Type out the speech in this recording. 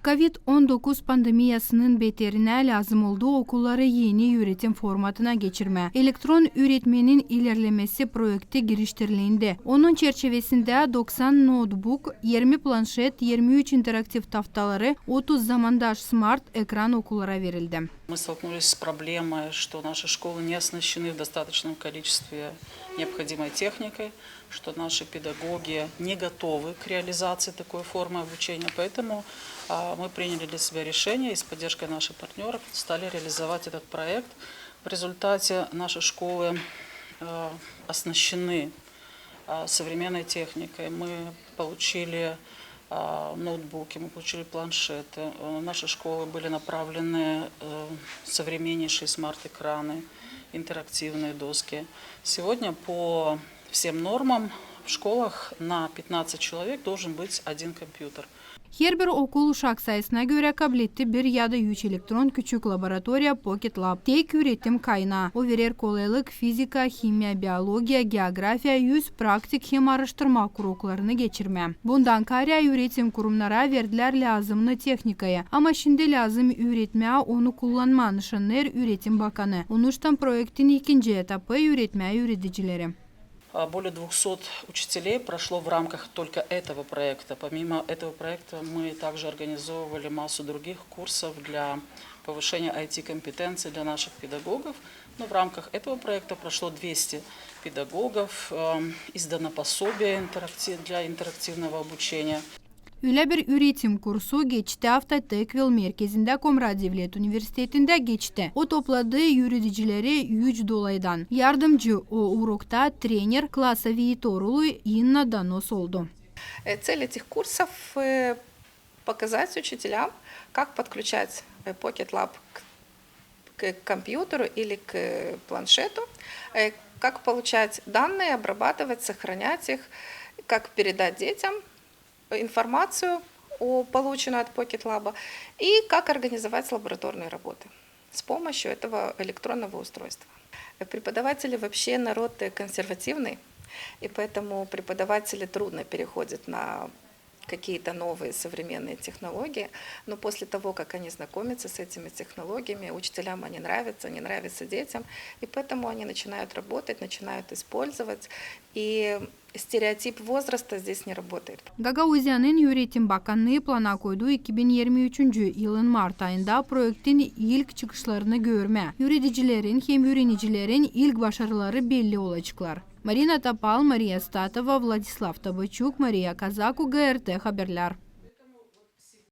Covid-19 pandemiyasının beterine lazım olduğu okulları yeni öğretim formatına geçirme. Elektron öğretmenin ilerlemesi projekti giriştirildi. Onun çerçevesinde 90 notebook, 20 planşet, 23 interaktif taftaları, 30 zamandaş smart ekran okullara verildi. Мы столкнулись с проблемой, что наши школы не оснащены в достаточном количестве необходимой техникой, что наши педагоги не готовы к реализации такой формы обучения. Поэтому мы приняли для себя решение и с поддержкой наших партнеров стали реализовать этот проект. В результате наши школы оснащены современной техникой. Мы получили ноутбуки, мы получили планшеты. Наши школы были направлены современнейшие смарт-экраны, интерактивные доски. Сегодня по всем нормам в школах на 15 человек должен быть один компьютер. Her bir okul uşaq sayısına göre kabiliyetli bir ya da 3 elektron küçük laboratoriya Pocket Lab. Tek üretim kaynağı. O verir kolaylık fizika, kimya, biyologiya, geografiya, yüz praktik hem araştırma kuruklarını geçirme. Bundan kariya üretim kurumlara verdiler lazımlı teknikaya. Ama şimdi lazım üretmeye onu kullanma nişanlar Üretim Bakanı. Onuştan projektin ikinci etapı üretmeye üreticileri. Более 200 учителей прошло в рамках только этого проекта. Помимо этого проекта мы также организовывали массу других курсов для повышения IT-компетенций для наших педагогов. Но в рамках этого проекта прошло 200 педагогов, издано пособие для интерактивного обучения. Öyle bir üretim kursu geçti hafta Tekvel merkezinde Komra Devlet Üniversitesi'nde geçti. O topladığı yürüticileri 3 dolaydan. Yardımcı o urokta trener klasa Vitorulu Inna Danos oldu. Цель этих курсов показать учителям, как подключать Pocket Lab к компьютеру или к планшету, как получать данные, обрабатывать, сохранять их, как передать детям информацию, полученную от Pocket Lab, и как организовать лабораторные работы с помощью этого электронного устройства. Преподаватели вообще народ консервативный, и поэтому преподаватели трудно переходят на какие-то новые современные технологии, но после того, как они знакомятся с этими технологиями, учителям они нравятся детям, и поэтому они начинают работать, начинают использовать, и стереотип возраста здесь не работает. Gagauzyan'ın Üretim Bakanlığı plana koyduğu 2023 yılın Mart ayında projektin ilk çıkışlarını görme. Üreticilerin hem öğrenicilerin ilk başarıları belli olacaklar. Marina Tapal, Maria Statova, Vladislav Tabachuk, Maria Kazaku, GRT Haberler.